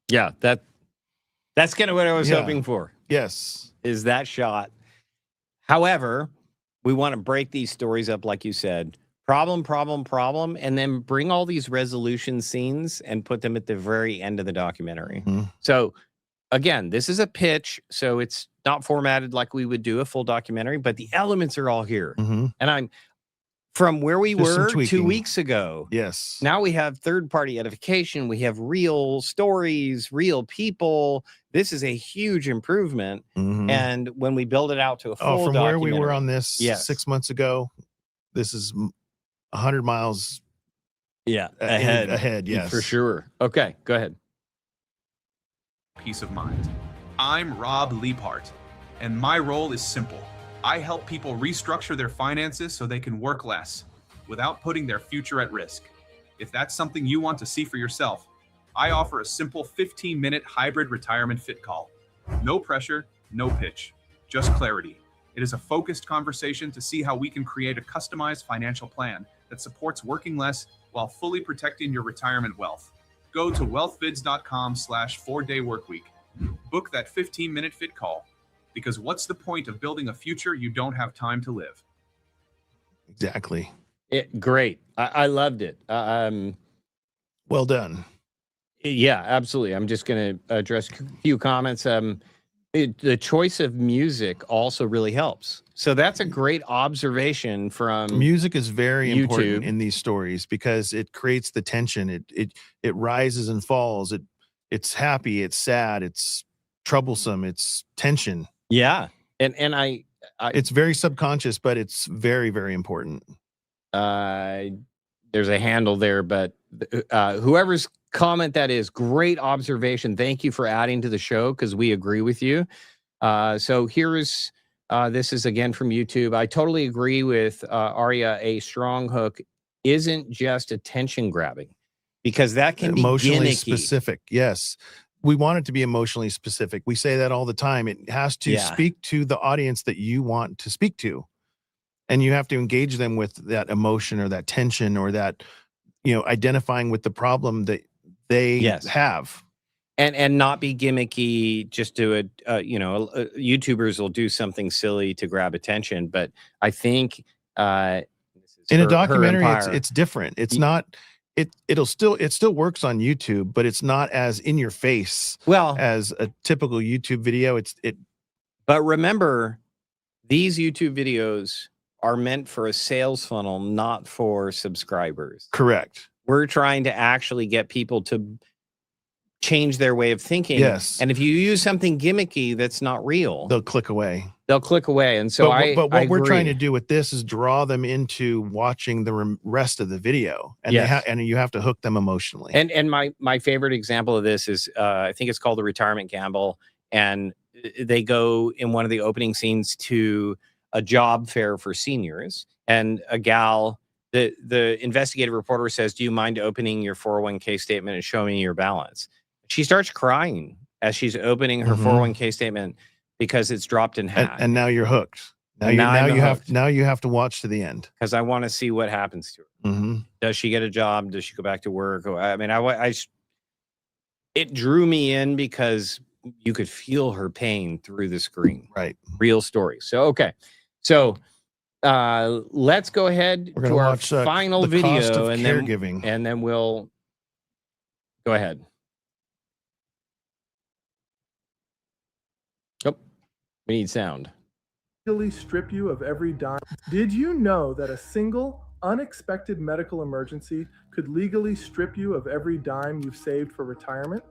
Yeah, that's kind of what I was hoping for. Yes. Is that shot. However, we want to break these stories up, like you said. Problem, and then bring all these resolution scenes and put them at the very end of the documentary. So, again, this is a pitch, so it's not formatted like we would do a full documentary, but the elements are all here. And I'm from where we were 2 weeks ago. Yes. Now we have third-party edification. We have real stories, real people. This is a huge improvement. And when we build it out to a full from documentary, where we were on this 6 months ago, this is 100 miles ahead. Yes, for sure. Okay, go ahead. Peace of mind. I'm Rob Leapart, and my role is simple. I help people restructure their finances so they can work less without putting their future at risk. If that's something you want to see for yourself, I offer a simple 15-minute hybrid retirement fit call. No pressure, no pitch, just clarity. It is a focused conversation to see how we can create a customized financial plan that supports working less while fully protecting your retirement wealth. Go to wealthvids.com/4-day-workweek. Book that 15-minute fit call, because what's the point of building a future you don't have time to live? Exactly. Great. I loved it. Well done. Yeah, absolutely. I'm just going to address a few comments. The choice of music also really helps. So that's a great observation from Music is very important YouTube. in these stories because it creates the tension. It rises and falls. It's happy, it's sad, it's troublesome, it's tension. Yeah. And I it's very subconscious, but it's very, very important. There's a handle there, but whoever's comment that is, great observation. Thank you for adding to the show because we agree with you. So here's this is again from YouTube. I totally agree with Arya. A strong hook isn't just attention grabbing because that can be Emotionally gimmicky. specific. Yes. We want it to be emotionally specific. We say that all the time. It has to speak to the audience that you want to speak to. And you have to engage them with that emotion or that tension or that, identifying with the problem that they have. And not be gimmicky, just do it. YouTubers will do something silly to grab attention. But I think in a documentary, it's different. It's not, it still works on YouTube, but it's not as in your face as a typical YouTube video. But remember, these YouTube videos are meant for a sales funnel, not for subscribers. Correct. We're trying to actually get people to change their way of thinking. Yes. And if you use something gimmicky that's not real, they'll click away. And so but what we're agree. trying to do with this is draw them into watching the rest of the video, and and you have to hook them emotionally. And my favorite example of this is I think it's called The Retirement Gamble, and they go in one of the opening scenes to a job fair for seniors, and a gal, the investigative reporter says, "Do you mind opening your 401k statement and showing me your balance?" She starts crying as she's opening her 401k statement because it's dropped in half. And now you're hooked. Now you have to watch to the end because I want to see what happens to her. Does she get a job? Does she go back to work? I mean, it drew me in because you could feel her pain through the screen. Right. Real story. So, okay. So let's go ahead to our final video and then we'll go ahead. Oh, we need sound. Legally strip you of every dime. Did you know that a single unexpected medical emergency could legally strip you of every dime you've saved for retirement?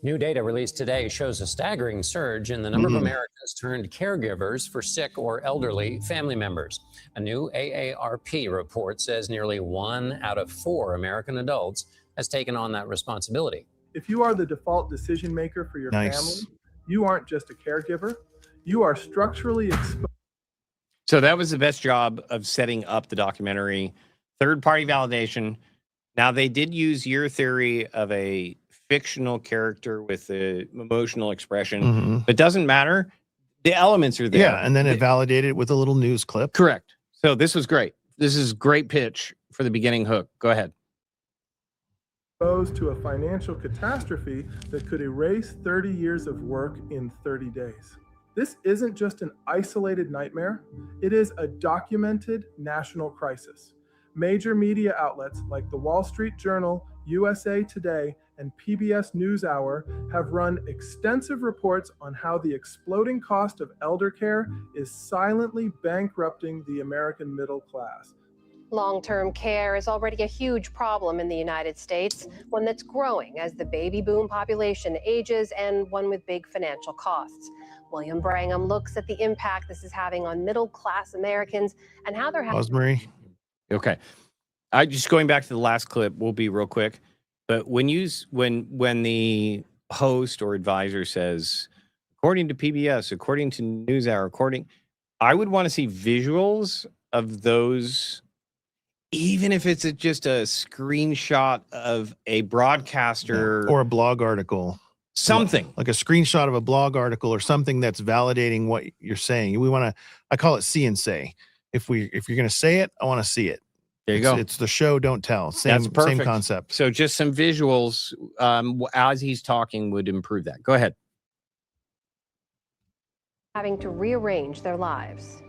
New data released today shows a staggering surge in the number of Americans turned caregivers for sick or elderly family members. A new AARP report says nearly 1 out of 4 American adults has taken on that responsibility. If you are the default decision maker for your family, you aren't just a caregiver, you are structurally exposed. So that was the best job of setting up the documentary. Third-party validation. Now, they did use your theory of a fictional character with the emotional expression, but doesn't matter. The elements are there. Yeah, and then it validated it with a little news clip. Correct. So this was great. This is great pitch for the beginning hook. Go ahead. Exposed to a financial catastrophe that could erase 30 years of work in 30 days. This isn't just an isolated nightmare. It is a documented national crisis. Major media outlets like the Wall Street Journal, USA Today, and PBS NewsHour have run extensive reports on how the exploding cost of elder care is silently bankrupting the American middle class. Long-term care is already a huge problem in the United States, one that's growing as the baby boom population ages and one with big financial costs. William Brangham looks at the impact this is having on middle-class Americans and how they're having... Rosemary. Okay. I just going back to the last clip, we'll be real quick. But when the host or advisor says, according to PBS, according to NewsHour, I would want to see visuals of those, even if it's just a screenshot of a broadcaster or a blog article. Something like a screenshot of a blog article or something that's validating what you're saying. I call it see and say. If you're going to say it, I want to see it. There you go. It's the show, don't tell. That's perfect. Same concept. So just some visuals as he's talking would improve that. Go ahead. Having to rearrange their lives.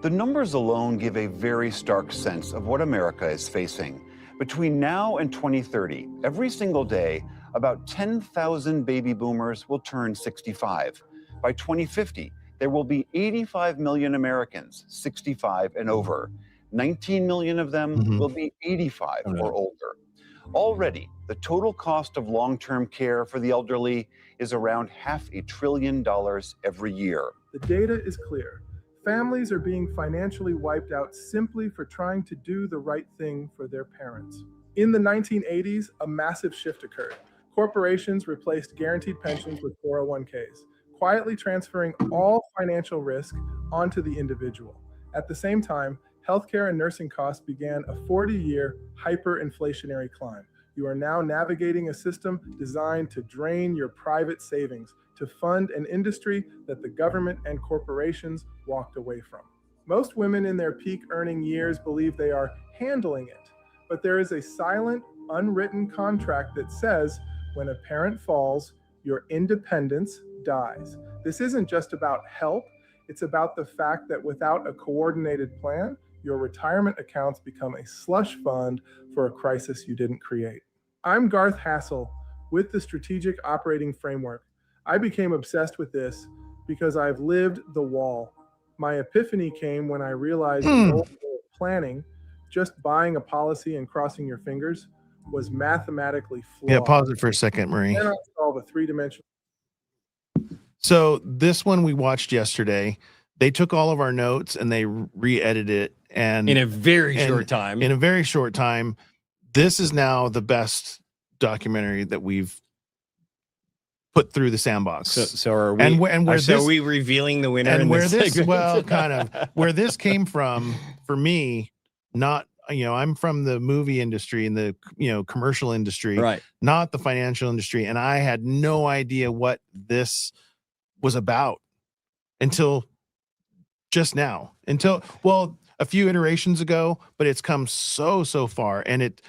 The numbers alone give a very stark sense of what America is facing. Between now and 2030, every single day, about 10,000 baby boomers will turn 65. By 2050, there will be 85 million Americans 65 and over. 19 million of them will be 85 or older. Already, the total cost of long-term care for the elderly is around $500 billion every year. The data is clear. Families are being financially wiped out simply for trying to do the right thing for their parents. In the 1980s, a massive shift occurred. Corporations replaced guaranteed pensions with 401ks, quietly transferring all financial risk onto the individual. At the same time, healthcare and nursing costs began a 40-year hyperinflationary climb. You are now navigating a system designed to drain your private savings to fund an industry that the government and corporations walked away from. Most women in their peak earning years believe they are handling it, but there is a silent, unwritten contract that says when a parent falls, your independence dies. This isn't just about help, it's about the fact that without a coordinated plan, your retirement accounts become a slush fund for a crisis you didn't create. I'm Garth Hassel with the Strategic Operating Framework. I became obsessed with this because I've lived the wall. My epiphany came when I realized no planning, just buying a policy and crossing your fingers, was mathematically flawed. Yeah, pause it for a second, Marie. You cannot solve a three-dimensional. So this one we watched yesterday, they took all of our notes and they re-edited it, and in a very short time. In a very short time, this is now the best documentary that we've put through the Sandbox. So are we? And where so are we revealing the winner? And in where this segment? well, kind of where this came from for me, not, I'm from the movie industry and the commercial industry, right? Not the financial industry, and I had no idea what this was about until just now. A few iterations ago, but it's come so far, and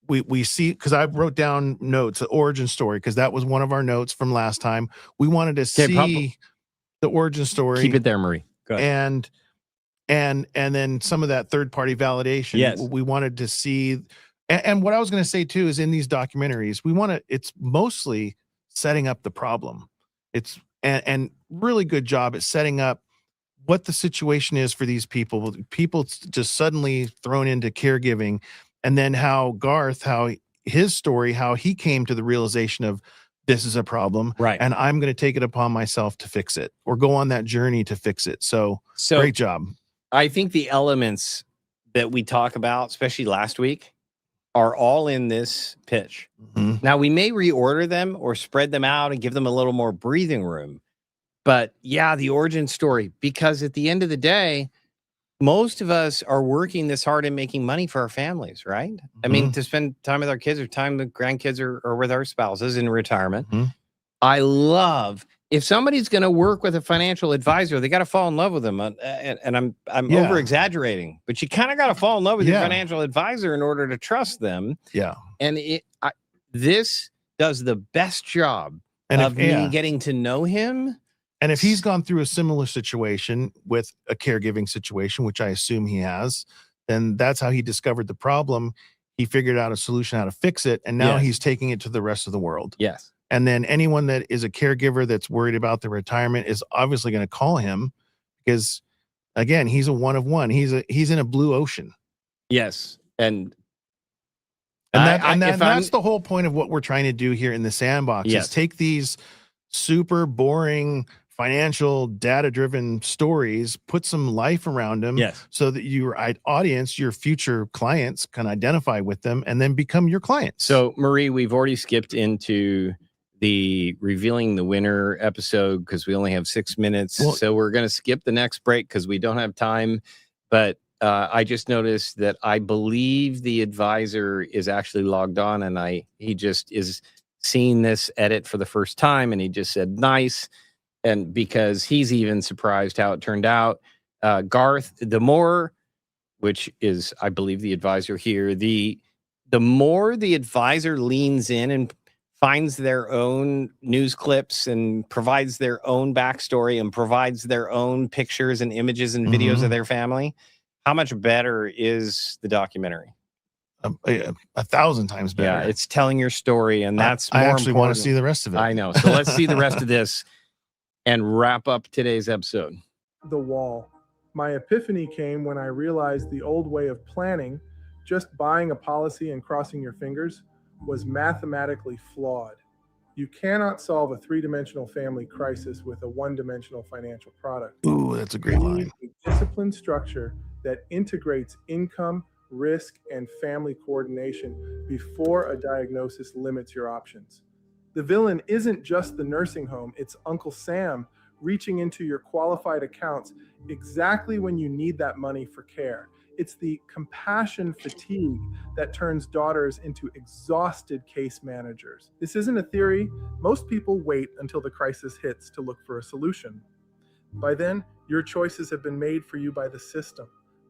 we see, because I wrote down notes, the origin story, because that was one of our notes from last time. We wanted to see the origin story. Keep it there, Marie. Go ahead. And then some of that third party validation. Yes. We wanted to see, and what I was going to say too is in these documentaries, it's mostly setting up the problem. It's and really good job at setting up what the situation is for these people just suddenly thrown into caregiving, and then how his story, how he came to the realization of this is a problem, right? And I'm going to take it upon myself to fix it, or go on that journey to fix it. So great job. I think the elements that we talk about, especially last week, are all in this pitch. Mm-hmm. Now, we may reorder them or spread them out and give them a little more breathing room. But yeah, the origin story, because at the end of the day, most of us are working this hard and making money for our families, right? Mm-hmm. I mean, to spend time with our kids or time with grandkids or with our spouses in retirement. Mm-hmm. I love, if somebody's going to work with a financial advisor, they got to fall in love with them. And I'm over exaggerating, but you kind of got to fall in love with your financial advisor in order to trust them. Yeah. And this does the best job of me getting to know him. And if he's gone through a similar situation with a caregiving situation, which I assume he has, then that's how he discovered the problem. He figured out a solution how to fix it, and now he's taking it to the rest of the world. Yes. And then anyone that is a caregiver that's worried about their retirement is obviously going to call him, because again, he's a one of one. He's in a blue ocean. Yes. And that's the whole point of what we're trying to do here in the Sandbox, is take these super boring financial data-driven stories, put some life around them, so that your audience, your future clients, can identify with them and then become your clients. So, Marie, we've already skipped into the revealing the winner episode because we only have 6 minutes. Well, so we're going to skip the next break because we don't have time. But I just noticed that I believe the advisor is actually logged on, and he just is seeing this edit for the first time, and he just said nice. And because he's even surprised how it turned out. Garth, the more, which is, I believe, the advisor here, the more the advisor leans in and finds their own news clips and provides their own backstory and provides their own pictures and images and videos of their family, how much better is the documentary? 1,000 times better. Yeah, it's telling your story, and that's I more actually important. want to see the rest of it. I know. So let's see the rest of this. and wrap up today's episode. The wall. My epiphany came when I realized the old way of planning, just buying a policy and crossing your fingers, was mathematically flawed. You cannot solve a three-dimensional family crisis with a one-dimensional financial product. Ooh, that's a great line. You need a disciplined structure that integrates income, risk, and family coordination before a diagnosis limits your options. The villain isn't just the nursing home, it's Uncle Sam reaching into your qualified accounts exactly when you need that money for care. It's the compassion fatigue that turns daughters into exhausted case managers. This isn't a theory. Most people wait until the crisis hits to look for a solution. By then, your choices have been made for you by the system.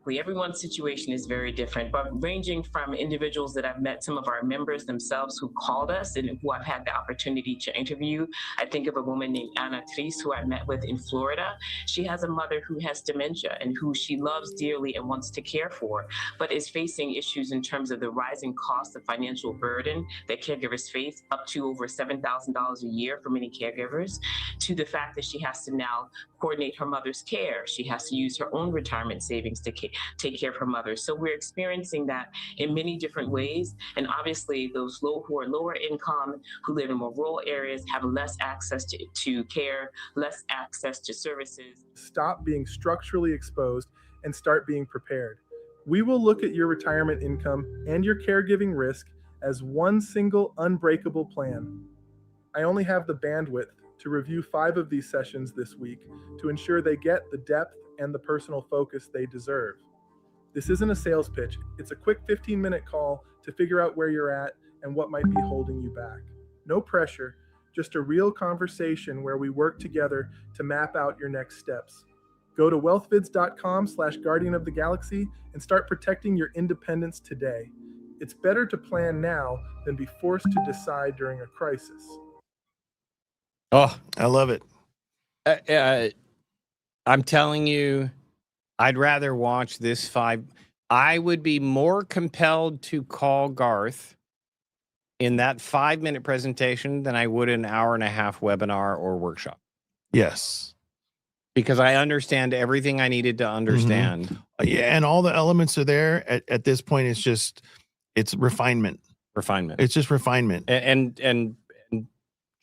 Everyone's situation is very different, but ranging from individuals that I've met, some of our members themselves who called us and who I've had the opportunity to interview. I think of a woman named Anna Tris who I met with in Florida. She has a mother who has dementia and who she loves dearly and wants to care for, but is facing issues in terms of the rising cost of financial burden that caregivers face, up to over $7,000 a year for many caregivers, to the fact that she has to now coordinate her mother's care. She has to use her own retirement savings to take care of her mother. So we're experiencing that in many different ways. And obviously those who are lower income, who live in more rural areas, have less access to care, less access to services. Stop being structurally exposed and start being prepared. We will look at your retirement income and your caregiving risk as one single unbreakable plan. I only have the bandwidth to review 5 of these sessions this week to ensure they get the depth and the personal focus they deserve. This isn't a sales pitch. It's a quick 15-minute call to figure out where you're at and what might be holding you back. No pressure, just a real conversation where we work together to map out your next steps. Go to wealthvids.com/guardian of the galaxy and start protecting your independence today. It's better to plan now than be forced to decide during a crisis. Oh, I love it. I'm telling you, I'd rather watch this 5. I would be more compelled to call Garth in that 5-minute presentation than I would an hour-and-a-half webinar or workshop. Yes. Because I understand everything I needed to understand. Mm-hmm. Yeah, and all the elements are there. At this point, it's refinement. Refinement. It's just refinement. And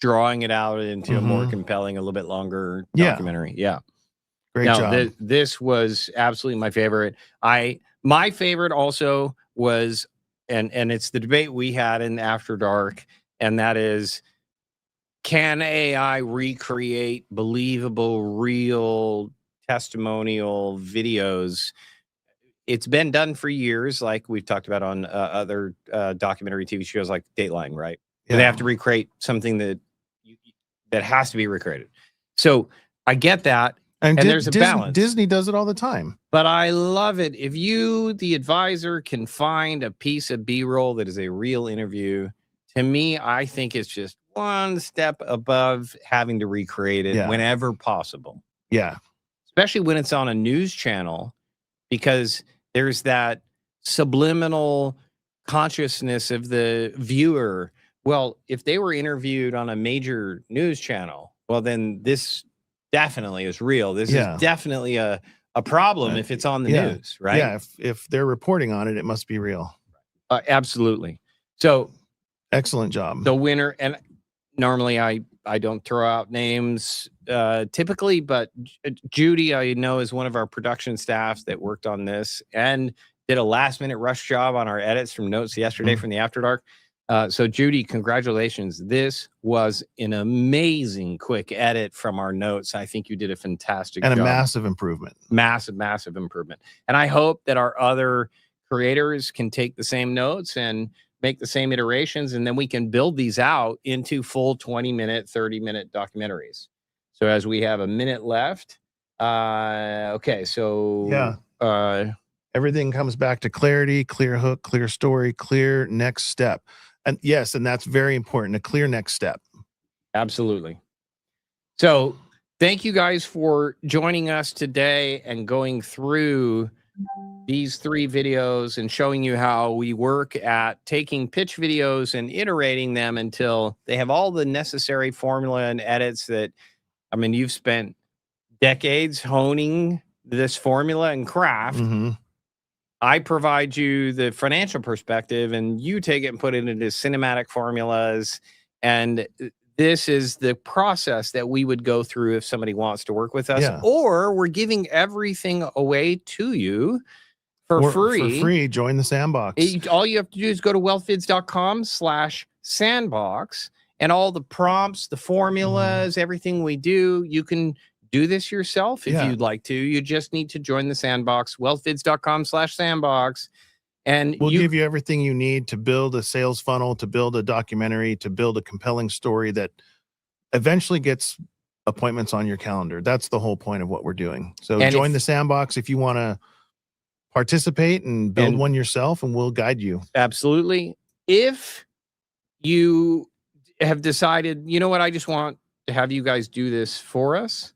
drawing it out into a more compelling, a little bit longer documentary. Yeah. Great job. This was absolutely my favorite. My favorite also was, and it's the debate we had in After Dark, and that is, can AI recreate believable, real testimonial videos? It's been done for years, like we've talked about on other documentary TV shows like Dateline, right? Yeah. They have to recreate something that has to be recreated. So I get that. And there's a balance. Disney does it all the time. But I love it. If you, the advisor, can find a piece of B-roll that is a real interview, to me, I think it's just one step above having to recreate it whenever possible. Yeah. Especially when it's on a news channel, because there's that subliminal consciousness of the viewer. Well, if they were interviewed on a major news channel, well, then this definitely is real. This is definitely a problem if it's on the news, right? Yeah, if they're reporting on it, it must be real. Absolutely. So excellent job. The winner, and normally I don't throw out names typically, but Judy, I know, is one of our production staffs that worked on this and did a last-minute rush job on our edits from notes yesterday from the After Dark. So Judy, congratulations. This was an amazing quick edit from our notes. I think you did a fantastic job. And a massive improvement. Massive improvement. And I hope that our other creators can take the same notes and make the same iterations, and then we can build these out into full 20-minute, 30-minute documentaries. So as we have a minute left, okay, so everything comes back to clarity, clear hook, clear story, clear next step. And yes, and that's very important, a clear next step. Absolutely. So thank you guys for joining us today and going through these 3 videos and showing you how we work at taking pitch videos and iterating them until they have all the necessary formula and edits that I mean, you've spent decades honing this formula and craft. I provide you the financial perspective, and you take it and put it into cinematic formulas. And this is the process that we would go through if somebody wants to work with us. Yeah. Or we're giving everything away to you for free. For free, join the Sandbox. All you have to do is go to wealthvids.com/sandbox, and all the prompts, the formulas, everything we do, you can do this yourself if you'd like to. You just need to join the Sandbox, wealthvids.com/sandbox. And we'll give you everything you need to build a sales funnel, to build a documentary, to build a compelling story that eventually gets appointments on your calendar. That's the whole point of what we're doing. So join the Sandbox if you want to participate and build one yourself, and we'll guide you. Absolutely. If you have decided, you know what, I just want to have you guys do this for us,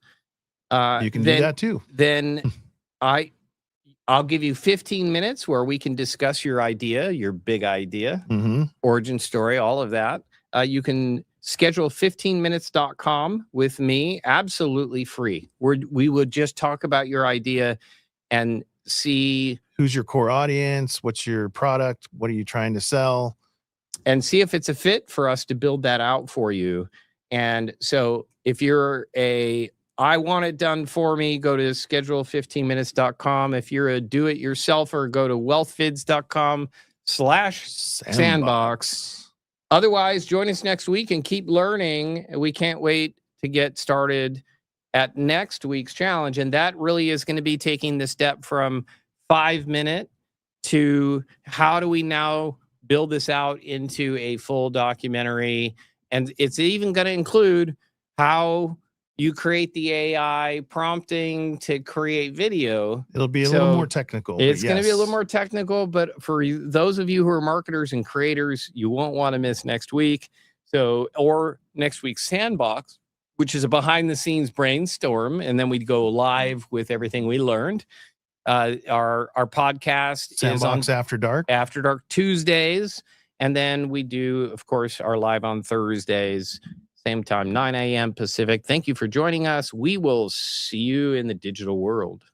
you can do that too. Then I'll give you 15 minutes where we can discuss your idea, your big idea, origin story, all of that. You can schedule 15minutes.com with me, absolutely free. We would just talk about your idea and see who's your core audience, what's your product, what are you trying to sell, and see if it's a fit for us to build that out for you. And so if you're I want it done for me, go to schedule15minutes.com. If you're a do-it-yourselfer, go to wealthvids.com/sandbox. Otherwise, join us next week and keep learning. We can't wait to get started at next week's challenge. And that really is going to be taking the step from 5-minute to how do we now build this out into a full documentary. And it's even going to include how you create the AI prompting to create video. It'll be a little more technical. It's going to be a little more technical, but for those of you who are marketers and creators, you won't want to miss next week. Or next week's Sandbox, which is a behind the scenes brainstorm. And then we'd go live with everything we learned. Our podcast Sandbox is on After Dark Tuesdays. And then we do, of course, our live on Thursdays. Same time, 9 a.m. Pacific. Thank you for joining us. We will see you in the digital world.